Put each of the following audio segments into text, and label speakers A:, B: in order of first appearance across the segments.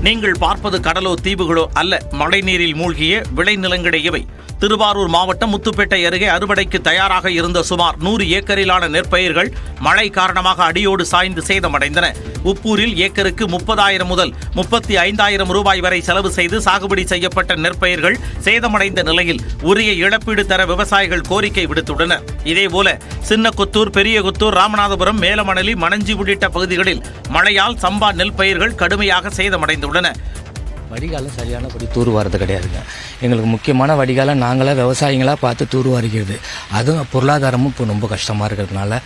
A: நீங்கள் பார்ப்பது கடலோ தீவுகளோ அல்ல, மழைநீரில் மூழ்கிய விளைநிலங்களே இவை. திருவாரூர் மாவட்டம் முத்துப்பேட்டை அருகே அறுவடைக்கு தயாராக இருந்த சுமார் 100 ஏக்கரிலான நெற்பயிர்கள் மழை காரணமாக அடியோடு சாய்ந்து சேதமடைந்தன. உப்பூரில் ஏக்கருக்கு 30,000 முதல் 35,000 ரூபாய் வரை செலவு செய்து சாகுபடி செய்யப்பட்ட நெற்பயிர்கள் சேதமடைந்த நிலையில் உரிய இழப்பீடு தர விவசாயிகள் கோரிக்கை விடுத்துள்ளனர். இதேபோல சின்னகொத்தூர், பெரியகொத்தூர், ராமநாதபுரம், மேலமணலி, மணஞ்சி உள்ளிட்ட பகுதிகளில் மழையால் சம்பா நெல் பயிர்கள் கடுமையாக சேதமடைந்துள்ளன.
B: வடிகாலம் சரியானபடி தூர்வாரது கிடையாதுங்க. எங்களுக்கு முக்கியமான வடிகாலம் நாங்களாக விவசாயிகளாக பார்த்து தூர்வாரிக்கிறது. அதுவும் பொருளாதாரமும் இப்போ ரொம்ப கஷ்டமாக இருக்கிறதுனால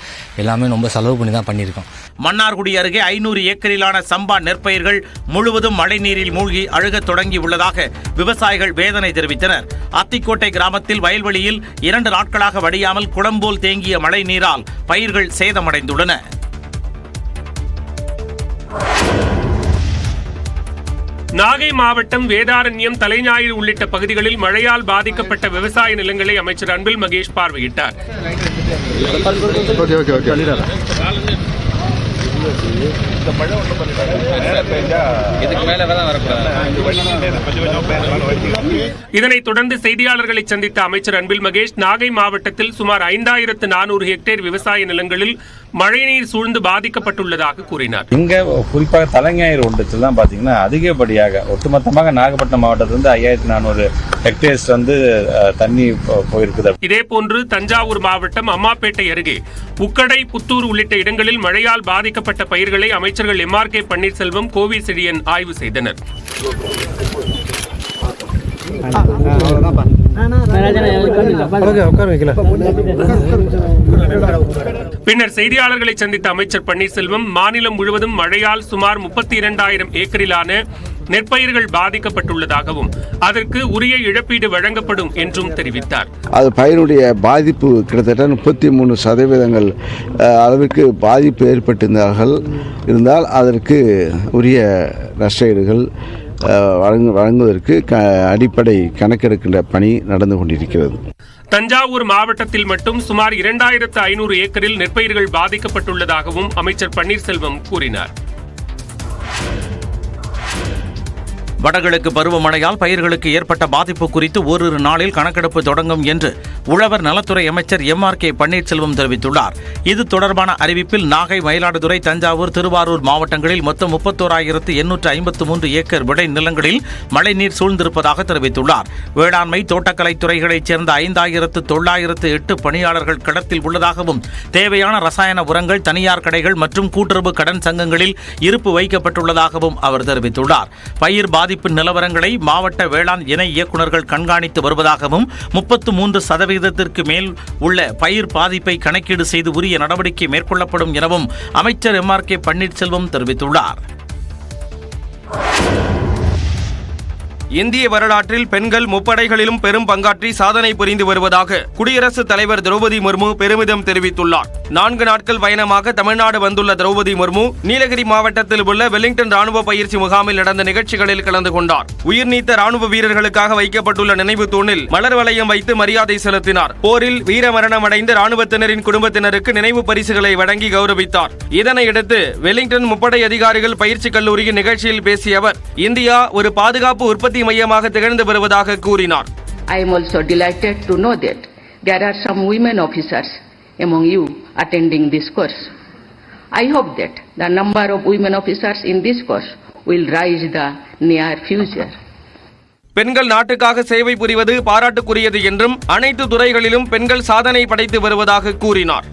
B: எல்லாமே ரொம்ப செலவு பண்ணி தான் பண்ணியிருக்கோம்.
A: மன்னார்குடி அருகே 500 ஏக்கரிலான சம்பா நெற்பயிர்கள் முழுவதும் மழைநீரில் மூழ்கி அழுகத் தொடங்கி உள்ளதாக விவசாயிகள் வேதனை தெரிவித்தனர். அத்திக்கோட்டை கிராமத்தில் வயல்வெளியில் 2 நாட்களாக வடியாமல் குளம்போல் தேங்கிய மழை நீரால் பயிர்கள் சேதமடைந்துள்ளன.
C: நாகை மாவட்டம் வேதாரண்யம், தலைஞாயிறு உள்ளிட்ட பகுதிகளில் மழையால் பாதிக்கப்பட்ட விவசாய நிலங்களை அமைச்சர் அன்பில் மகேஷ் பார்வையிட்டார். இதனைத் தொடர்ந்து செய்தியாளர்களை சந்தித்த அமைச்சர் அன்பில் மகேஷ், நாகை மாவட்டத்தில் சுமார் 5,400 ஹெக்டேர் விவசாய நிலங்களில் மழைநீர் சூழ்ந்து பாதிக்கப்பட்டுள்ளதாக கூறினார்.
D: இங்க குறிப்பாக தலைஞாயிறு ஒன்றத்தில் தான் பாத்தீங்கன்னா அதிகப்படியாக ஒட்டுமொத்தமாக நாகப்பட்டினம் மாவட்டத்திலிருந்து 5,400 ஹெக்டேர்ஸ் தண்ணி போயிருக்குது.
C: இதேபோன்று தஞ்சாவூர் மாவட்டம் அம்மாப்பேட்டை அருகே உக்கடை, புத்தூர் உள்ளிட்ட இடங்களில் மழையால் பாதிக்கப்பட்ட பயிர்களை அமைச்சர்கள் MRK பன்னீர்செல்வம், கோவி செழியன் ஆய்வு செய்தனர். பின்னர் செய்தியாளர்களை சந்தித்த அமைச்சர் பன்னீர்செல்வம், மாநிலம் முழுவதும் மழையால் சுமார் 32,000 ஏக்கரிலான நெற்பயிர்கள் பாதிக்கப்பட்டுள்ளதாகவும் அதற்கு உரிய இழப்பீடு வழங்கப்படும் என்றும் தெரிவித்தார்.
E: அது பயிரினுடைய பாதிப்பு கிட்டத்தட்ட 33% அளவிற்கு பாதிப்பு ஏற்பட்டிருந்தால் அதற்கு உரிய நஷ்டஈடுகள் வழங்குவதற்கு அடிப்படை கணக்கெடுக்கின்ற பணி நடந்து கொண்டிருக்கிறது.
C: தஞ்சாவூர் மாவட்டத்தில் மட்டும் சுமார் 2,500 ஏக்கரில் நெற்பயிர்கள் பாதிக்கப்பட்டுள்ளதாகவும் அமைச்சர் பன்னீர்செல்வம் கூறினார்.
A: வடகிழக்கு பருவமழையால் பயிர்களுக்கு ஏற்பட்ட பாதிப்பு குறித்து ஓரிரு நாளில் கணக்கெடுப்பு தொடங்கும் என்று உழவர் நலத்துறை அமைச்சர் MRK பன்னீர்செல்வம் தெரிவித்துள்ளார். இது தொடர்பான அறிவிப்பில் நாகை, மயிலாடுதுறை, தஞ்சாவூர், திருவாரூர் மாவட்டங்களில் மொத்தம் 31,853 ஏக்கர் விளை நிலங்களில் மழைநீர் சூழ்ந்திருப்பதாக தெரிவித்துள்ளார். வேளாண்மை, தோட்டக்கலை துறைகளைச் சேர்ந்த 5,908 பணியாளர்கள் களத்தில் உள்ளதாகவும் தேவையான ரசாயன உரங்கள் தனியார் கடைகள் மற்றும் கூட்டுறவு கடன் சங்கங்களில் இருப்பு வைக்கப்பட்டுள்ளதாகவும் அவர் தெரிவித்துள்ளார். பயிர் பாதிப்பு நிலவரங்களை மாவட்ட வேளாண் இணை இயக்குநர்கள் கண்காணித்து வருவதாகவும் 33% மேல் உள்ள பயிர் பாதிப்பை கணக்கீடு செய்து உரிய நடவடிக்கை மேற்கொள்ளப்படும் எனவும் அமைச்சர் MRK பன்னீர்செல்வம் தெரிவித்துள்ளார்.
F: இந்திய வரலாற்றில் பெண்கள் முப்படைகளிலும் பெரும் பங்காற்றி சாதனை புரிந்து வருவதாக குடியரசுத் தலைவர் திரௌபதி முர்மு பெருமிதம் தெரிவித்துள்ளார். 4 நாட்கள் பயணமாக தமிழ்நாடு வந்துள்ள திரௌபதி முர்மு நீலகிரி மாவட்டத்தில் உள்ள வெலிங்டன் ராணுவ பயிற்சி முகாமில் நடந்த நிகழ்ச்சிகளில் கலந்து கொண்டார். உயிர்நீத்த ராணுவ வீரர்களுக்காக வைக்கப்பட்டுள்ள நினைவு தூணில் மலர் வளையம் வைத்து மரியாதை செலுத்தினார். போரில் வீரமரணமடைந்த ராணுவத்தினரின் குடும்பத்தினருக்கு நினைவு பரிசுகளை வழங்கி கௌரவித்தார். இதனையடுத்து வெலிங்டன் முப்படை அதிகாரிகள் பயிற்சி கல்லூரியின் நிகழ்ச்சியில் பேசிய அவர், இந்தியா ஒரு பாதுகாப்பு உற்பத்தி மையமாக திகழ்ந்து வருவதாக கூறினார்.
G: I am also delighted to know that there are some women officers among you attending this course. I hope that the number of women officers in this course will rise in the near future.
F: பெண்கள் நாட்டுக்காக சேவை புரிவது பாராட்டுக்குரியது என்றும் அனைத்து துறைகளிலும் பெண்கள் சாதனை படைத்து வருவதாக கூறினார்.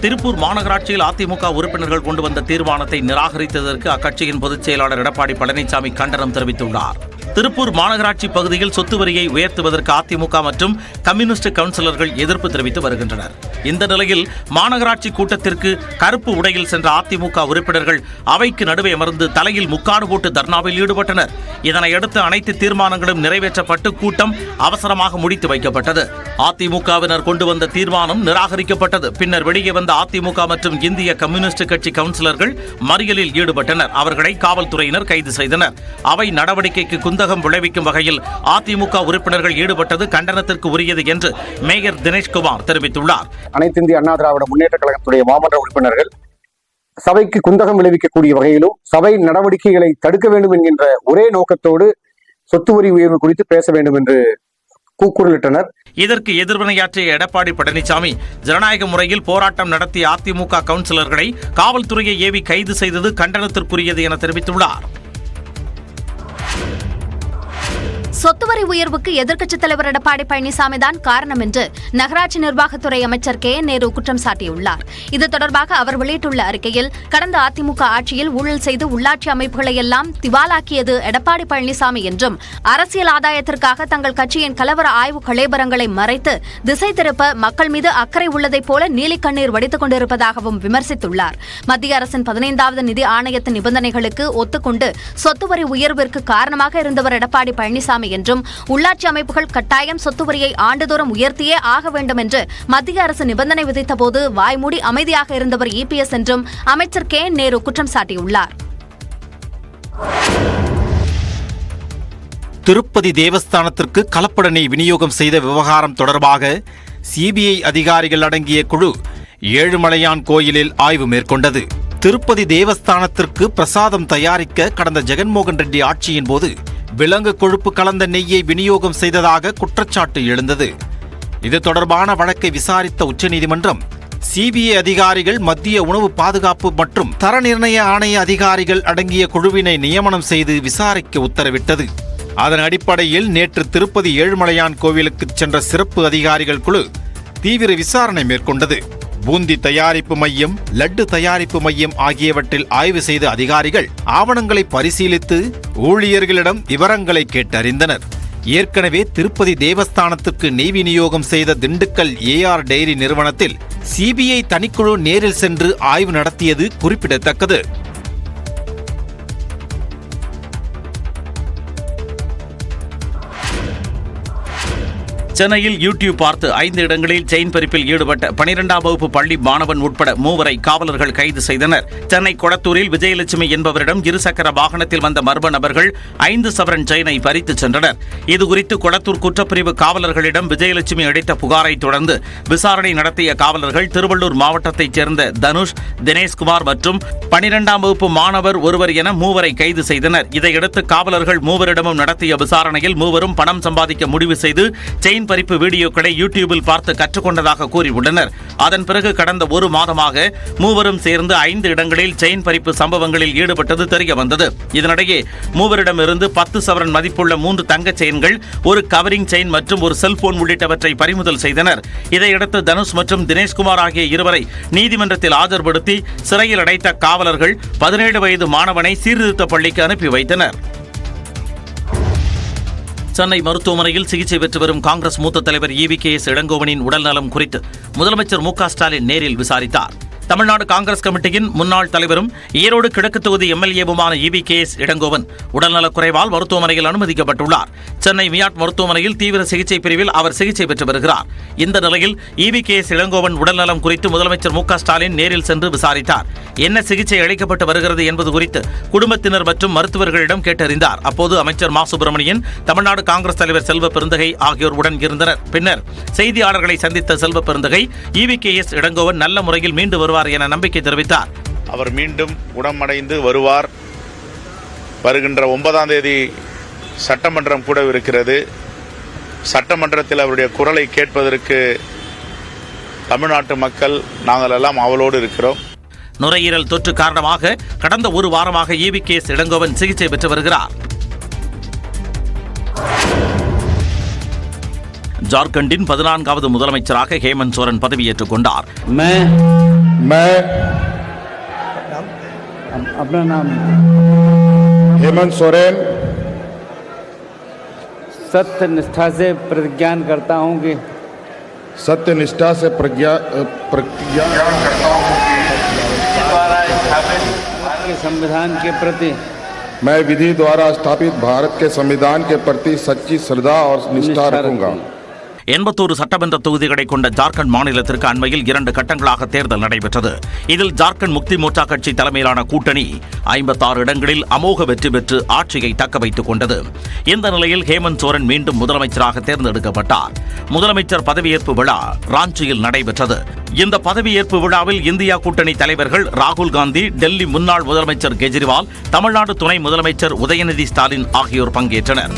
A: திருப்பூர் மாநகராட்சியில் அதிமுக உறுப்பினர்கள் கொண்டு வந்த தீர்மானத்தை நிராகரித்ததற்கு அக்கட்சியின் பொதுச் செயலாளர் எடப்பாடி பழனிசாமி கண்டனம் தெரிவித்துள்ளார். திருப்பூர் மாநகராட்சி பகுதியில் சொத்து வரியை உயர்த்துவதற்கு அதிமுக மற்றும் கம்யூனிஸ்ட் கவுன்சிலர்கள் எதிர்ப்பு தெரிவித்து வருகின்றனர். இந்த நிலையில் மாநகராட்சி கூட்டத்திற்கு கருப்பு உடையில் சென்ற அதிமுக உறுப்பினர்கள் அவைக்கு நடுவே அமர்ந்து தலையில் முக்காடு போட்டு தர்ணாவில் ஈடுபட்டனர். இதனையடுத்து அனைத்து தீர்மானங்களும் நிறைவேற்றப்பட்டு கூட்டம் அவசரமாக முடித்து வைக்கப்பட்டது. அதிமுகவினர் கொண்டு வந்த தீர்மானம் நிராகரிக்கப்பட்டது. பின்னர் வெளியே வந்த அதிமுக மற்றும் இந்திய கம்யூனிஸ்ட் கட்சி கவுன்சிலர்கள் மறியலில் ஈடுபட்டனர். அவர்களை காவல்துறையினர் கைது செய்தனர். அவை நடவடிக்கைக்கு குந்தகம் விளைவிக்கும் வகையில் அதிமுக உறுப்பினர்கள் ஈடுபட்டது கண்டனத்திற்கு உரியது என்று மேயர் தினேஷ்குமார் தெரிவித்துள்ளார்.
H: அனைத்து இந்திய அண்ணா திராவிட முன்னேற்ற கழகத்துடைய மாமன்ற உறுப்பினர்கள் சபைக்கு குந்தகம் விளைவிக்கக்கூடிய வகையிலும் சபை நடவடிக்கைகளை தடுக்க வேண்டும் என்கின்ற ஒரே நோக்கத்தோடு சொத்து வரி உயர்வு குறித்து பேச வேண்டும் என்று கூக்குரலிட்டனர்.
A: இதற்கு எதிர்வினையாற்றிய எடப்பாடி பழனிசாமி ஜனநாயக முறையில் போராட்டம் நடத்திய அதிமுக கவுன்சிலர்களை காவல்துறையை ஏவி கைது செய்தது கண்டனத்திற்குரியது என தெரிவித்துள்ளார்.
I: சொத்து வரி உயர்வுக்கு எதிர்க்கட்சித் தலைவர் எடப்பாடி பழனிசாமி தான் காரணம் என்று நகராட்சி நிர்வாகத்துறை அமைச்சர் நேரு குற்றம் சாட்டியுள்ளார். இது தொடர்பாக அவர் வெளியிட்டுள்ள அறிக்கையில், கடந்த அதிமுக ஆட்சியில் ஊழல் செய்து உள்ளாட்சி அமைப்புகளை எல்லாம் திவாலாக்கியது எடப்பாடி பழனிசாமி என்றும், அரசியல் ஆதாயத்திற்காக தங்கள் கட்சியின் கலவர ஆய்வு கலேபரங்களை மறைத்து திசை திருப்ப மக்கள் மீது அக்கறை உள்ளதைப் போல நீலிக்கண்ணீர் வடித்துக் கொண்டிருப்பதாகவும் விமர்சித்துள்ளார். மத்திய அரசின் 15வது நிதி ஆணையத்தின் நிபந்தனைகளுக்கு ஒத்துக்கொண்டு சொத்து வரி உயர்விற்கு காரணமாக இருந்தவர் எடப்பாடி பழனிசாமி என்றும், உள்ளாட்சி அமைப்புகள் கட்டாயம் சொத்து வரியை ஆண்டுதோறும் உயர்த்தியே ஆக வேண்டும் என்று மத்திய அரசு நிபந்தனை விதித்தபோது வாய்மூடி அமைதியாக இருந்தவர் இபிஎஸ் என்றும் அமைச்சர் நேரு குற்றம் சாட்டியுள்ளார்.
J: திருப்பதி தேவஸ்தானத்திற்கு கலப்பட நெய் விநியோகம் செய்த விவகாரம் தொடர்பாக சிபிஐ அதிகாரிகள் அடங்கிய குழு ஏழுமலையான் கோயிலில் ஆய்வு மேற்கொண்டது. திருப்பதி தேவஸ்தானத்திற்கு பிரசாதம் தயாரிக்க கடந்த ஜெகன்மோகன் ரெட்டி ஆட்சியின் போது விலங்கு கொழுப்பு கலந்த நெய்யை விநியோகம் செய்ததாக குற்றச்சாட்டு எழுந்தது. இது தொடர்பான வழக்கை விசாரித்த உச்சநீதிமன்றம் சிபிஐ அதிகாரிகள், மத்திய உணவு பாதுகாப்பு மற்றும் தர நிர்ணய ஆணைய அதிகாரிகள் அடங்கிய குழுவினை நியமனம் செய்து விசாரிக்க உத்தரவிட்டது. அதன் அடிப்படையில் நேற்று திருப்பதி ஏழுமலையான் கோவிலுக்கு சென்ற சிறப்பு அதிகாரிகள் குழு தீவிர விசாரணை மேற்கொண்டது. பூந்தி தயாரிப்பு மையம், லட்டு தயாரிப்பு மையம் ஆகியவற்றில் ஆய்வு செய்த அதிகாரிகள் ஆவணங்களை பரிசீலித்து ஊழியர்களிடம் விவரங்களை கேட்டறிந்தனர். ஏற்கனவே திருப்பதி தேவஸ்தானத்துக்கு நெய் விநியோகம் செய்த திண்டுக்கல் ஏஆர் டெய்ரி நிறுவனத்தில் சிபிஐ தனிக்குழு நேரில் சென்று ஆய்வு நடத்தியது குறிப்பிடத்தக்கது.
A: சென்னையில் யூடியூப் பார்த்து 5 இடங்களில் செயின் பறிப்பில் ஈடுபட்ட 12ஆம் வகுப்பு பள்ளி மாணவன் உட்பட 3 காவலர்கள் கைது செய்தனர். சென்னை கொளத்தூரில் விஜயலட்சுமி என்பவரிடம் இருசக்கர வாகனத்தில் வந்த மர்ம நபர்கள் 5 சவரன் செயினை பறித்து சென்றனர். இதுகுறித்து கொளத்தூர் குற்றப்பிரிவு காவலர்களிடம் விஜயலட்சுமி அளித்த புகாரை தொடர்ந்து விசாரணை நடத்திய காவலர்கள் திருவள்ளூர் மாவட்டத்தைச் சேர்ந்த தனுஷ், தினேஷ்குமார் மற்றும் 12ஆம் வகுப்பு மாணவர் ஒருவர் என 3 கைது செய்தனர். இதையடுத்து காவலர்கள் 3 நடத்திய விசாரணையில் 3 பணம் சம்பாதிக்க முடிவு செய்து செயின் பறிப்பு வீடியோக்களை யூடியூபில் பார்த்து கற்றுக்கொண்டதாக கூறியுள்ளனர். அதன் பிறகு கடந்த 1 மாதமாக 3 சேர்ந்து 5 இடங்களில் செயின் பறிப்பு சம்பவங்களில் ஈடுபட்டது தெரிய வந்தது. இதனிடையே 3 10 சவரன் மதிப்புள்ள 3 தங்க செயின்கள், 1 கவரிங் செயின் மற்றும் 1 செல்போன் உள்ளிட்டவற்றை பறிமுதல் செய்தனர். இதையடுத்து தனுஷ் மற்றும் தினேஷ்குமார் ஆகிய இருவரை நீதிமன்றத்தில் ஆஜர்படுத்தி சிறையில் அடைத்த காவலர்கள் 17 வயது மாணவனை சீர்திருத்த பள்ளிக்கு அனுப்பி வைத்தனர். சென்னை மருத்துவமனையில் சிகிச்சை பெற்று வரும் காங்கிரஸ் மூத்த தலைவர் EVKS இளங்கோவனின் உடல்நலம் குறித்து முதலமைச்சர் மு.க. ஸ்டாலின் நேரில் விசாரித்தார். தமிழ்நாடு காங்கிரஸ் கமிட்டியின் முன்னாள் தலைவரும் ஈரோடு கிழக்கு தொகுதி எம்எல்ஏவுமான EVKS இளங்கோவன் உடல்நலக் குறைவால் மருத்துவமனையில் அனுமதிக்கப்பட்டுள்ளார். சென்னை மியாட் மருத்துவமனையில் தீவிர சிகிச்சை பிரிவில் அவர் சிகிச்சை பெற்று வருகிறார். இந்த நிலையில் EVKS இளங்கோவன் உடல்நலம் குறித்து முதலமைச்சர் மு.க. ஸ்டாலின் நேரில் சென்று விசாரித்தார். என்ன சிகிச்சை அளிக்கப்பட்டு வருகிறது என்பது குறித்து குடும்பத்தினர் மற்றும் மருத்துவர்களிடம் கேட்டறிந்தார். அப்போது அமைச்சர் மா. சுப்பிரமணியன், தமிழ்நாடு காங்கிரஸ் தலைவர் செல்வ பெருந்தகை ஆகியோர் உடன் இருந்தனர். பின்னர் செய்தியாளர்களை சந்தித்த செல்வ பெருந்தகை EVKS இளங்கோவன் நல்ல முறையில் மீண்டு வருவார் என நம்பிக்கை தெரிவித்தார்.
K: அவர் மீண்டும் குணமடைந்து வருவார். வருகின்ற 9ஆம் தேதி சட்டமன்றம் கூட இருக்கிறது. சட்டமன்றத்தில் அவருடைய குரலை கேட்பதற்கு தமிழ்நாட்டு மக்கள் நாங்கள் எல்லாம் அவளோடு இருக்கிறோம்.
A: நுரையீரல் தொற்று காரணமாக கடந்த 1 வாரமாக EVKS இளங்கோவன் சிகிச்சை பெற்று வருகிறார். ஜார்க்கண்டின் 14வது முதலமைச்சராக ஹேமந்த் சோரன் பதவியேற்றுக் கொண்டார்.
L: अपना नाम हेमंत सोरेन सत्य निष्ठा से प्रतिज्ञा करता हूं कि सत्य निष्ठा से प्रतिज्ञा करता हूं कि संविधान के प्रति मैं विधि द्वारा स्थापित भारत के संविधान के प्रति सच्ची श्रद्धा और निष्ठा रखूंगा.
A: 81 சட்டமன்ற தொகுதிகளை கொண்ட ஜார்க்கண்ட் மாநிலத்திற்கு அண்மையில் 2 கட்டங்களாக தேர்தல் நடைபெற்றது. இதில் ஜார்க்கண்ட் முக்தி மோர்ச்சா கட்சி தலைமையிலான கூட்டணி 56 இடங்களில் அமோக வெற்றி பெற்று ஆட்சியை தக்க வைத்துக் கொண்டது. இந்த நிலையில் ஹேமந்த் சோரன் மீண்டும் முதலமைச்சராக தேர்ந்தெடுக்கப்பட்டார். முதலமைச்சர் பதவியேற்பு விழா ராஞ்சியில் நடைபெற்றது. இந்த பதவியேற்பு விழாவில் இந்தியா கூட்டணி தலைவர்கள் ராகுல் காந்தி, டெல்லி முன்னாள் முதலமைச்சர் கெஜ்ரிவால், தமிழ்நாடு துணை முதலமைச்சர் உதயநிதி ஸ்டாலின் ஆகியோர் பங்கேற்றனர்.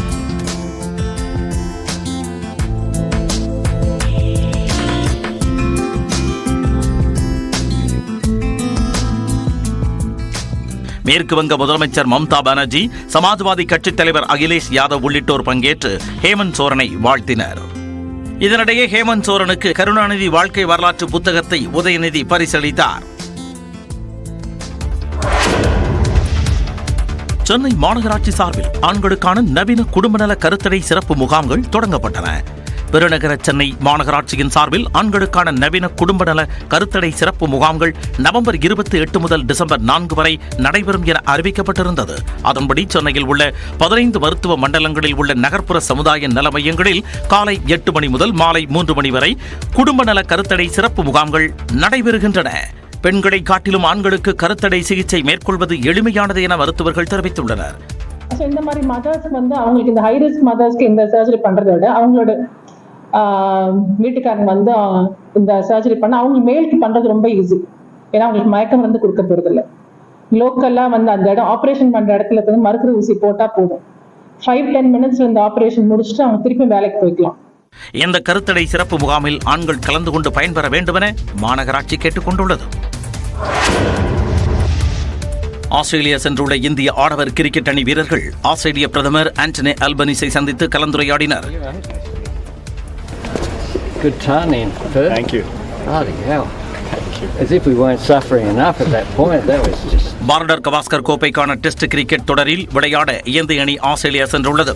A: மேற்கு வங்க முதலமைச்சர் மம்தா பானர்ஜி, சமாஜ்வாதி கட்சித் தலைவர் அகிலேஷ் யாதவ் உள்ளிட்டோர் பங்கேற்று ஹேமந்த் சோரனை வாழ்த்தினர். இதனிடையே ஹேமந்த் சோரனுக்கு கருணாநிதி வாழ்க்கை வரலாற்று புத்தகத்தை உதயநிதி பரிசளித்தார். சென்னை மாநகராட்சி சார்பில் ஆண்களுக்கான நவீன குடும்பநல கருத்தடை சிறப்பு முகாம்கள் தொடங்கப்பட்டன. பெருநகர சென்னை மாநகராட்சியின் சார்பில் ஆண்களுக்கான நவீன குடும்ப நல கருத்தடை சிறப்பு முகாம்கள் நவம்பர் 28 முதல் டிசம்பர் 4 வரை நடைபெறும் என அறிவிக்கப்பட்டிருந்தது. அதன்படி சென்னையில் உள்ள 15 மருத்துவ மண்டலங்களில் உள்ள நகர்ப்புற சமுதாய நல மையங்களில் காலை 8 மணி முதல் மாலை 3 மணி வரை குடும்ப நல கருத்தடை சிறப்பு முகாம்கள் நடைபெறுகின்றன. பெண்களை காட்டிலும் ஆண்களுக்கு கருத்தடை சிகிச்சை மேற்கொள்வது எளிமையானது என மருத்துவர்கள் தெரிவித்துள்ளனர்.
M: இந்த மாதிரி மதர்ஸ் அவங்களுக்கு இந்த ஹை ரிஸ்க் மதர்ஸ்க்கு இந்த சர்ஜரி பண்றதை விட அவங்களோட வீட்டுக்காரங்க இந்த சர்ஜரி பண்ண அவங்க மேலுக்கு பண்றது ரொம்ப ஈஸி. ஏன்னா அவங்களுக்கு மயக்கம் கொடுக்க போறது இல்லை. லோக்கல்லா அந்த இடம் ஆப்ரேஷன் பண்ற இடத்துல மருத்துவ ஊசி போட்டா போதும். 5-10 மினிட்ஸ்ல இந்த ஆப்ரேஷன் முடிச்சுட்டு அவங்க திருப்பி வேலைக்கு போய்க்கலாம்.
A: இந்த கருத்தடை சிறப்பு முகாமில் ஆண்கள் கலந்து கொண்டு பயன்பெற வேண்டும் என மாநகராட்சி கேட்டுக் கொண்டுள்ளது. ஆஸ்திரேலியா சென்றுள்ள இந்திய ஆடவர் கிரிக்கெட் அணி வீரர்கள் ஆஸ்திரேலிய பிரதமர் ஆண்டனி அல்பனீஸை சந்தித்து கலந்துரையாடினர்.
N: Good turning. Thank you. Bloody hell. As if we weren't suffering enough at that point. That was just...
A: border Gavaskar கோப்பைக்கான டெஸ்ட் கிரிக்கெட் தொடரில் விளையாட இந்திய அணி ஆஸ்திரேலியா சென்றுள்ளது.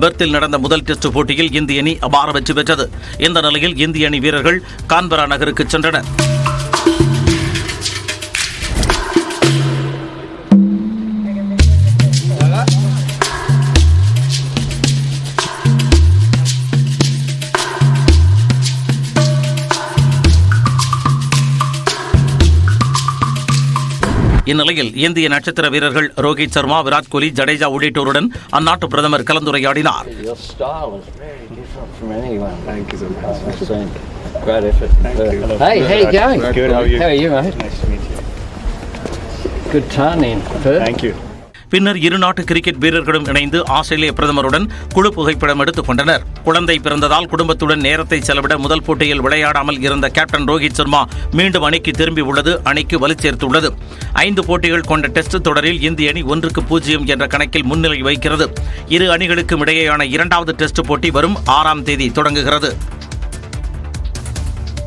A: பெர்த்தில் நடந்த முதல் டெஸ்ட் போட்டியில் இந்திய அணி அபார வெற்றி பெற்றது. இந்த நிலையில் இந்திய அணி வீரர்கள் கான்பரா நகருக்கு சென்றனர். இந்நிலையில் இந்திய நட்சத்திர வீரர்கள் ரோஹித் சர்மா, விராட் கோலி, ஜடேஜா உள்ளிட்டோருடன் அந்நாட்டு பிரதமர் கலந்துரையாடினார். பின்னர் இரு நாட்டு கிரிக்கெட் வீரர்களும் இணைந்து ஆஸ்திரேலிய பிரதமருடன் குழு புகைப்படம் எடுத்துக் கொண்டனர். குழந்தை பிறந்ததால் குடும்பத்துடன் நேரத்தை செலவிட முதல் போட்டியில் விளையாடாமல் இருந்த கேப்டன் ரோஹித் சர்மா மீண்டும் அணிக்கு திரும்பியுள்ளது அணிக்கு வலு சேர்த்துள்ளது. 5 போட்டிகள் கொண்ட டெஸ்ட் தொடரில் இந்திய அணி 1-0 என்ற கணக்கில் முன்னிலை வகிக்கிறது. இரு அணிகளுக்கும் இடையேயான 2வது டெஸ்ட் போட்டி வரும் 6ஆம் தேதி தொடங்குகிறது.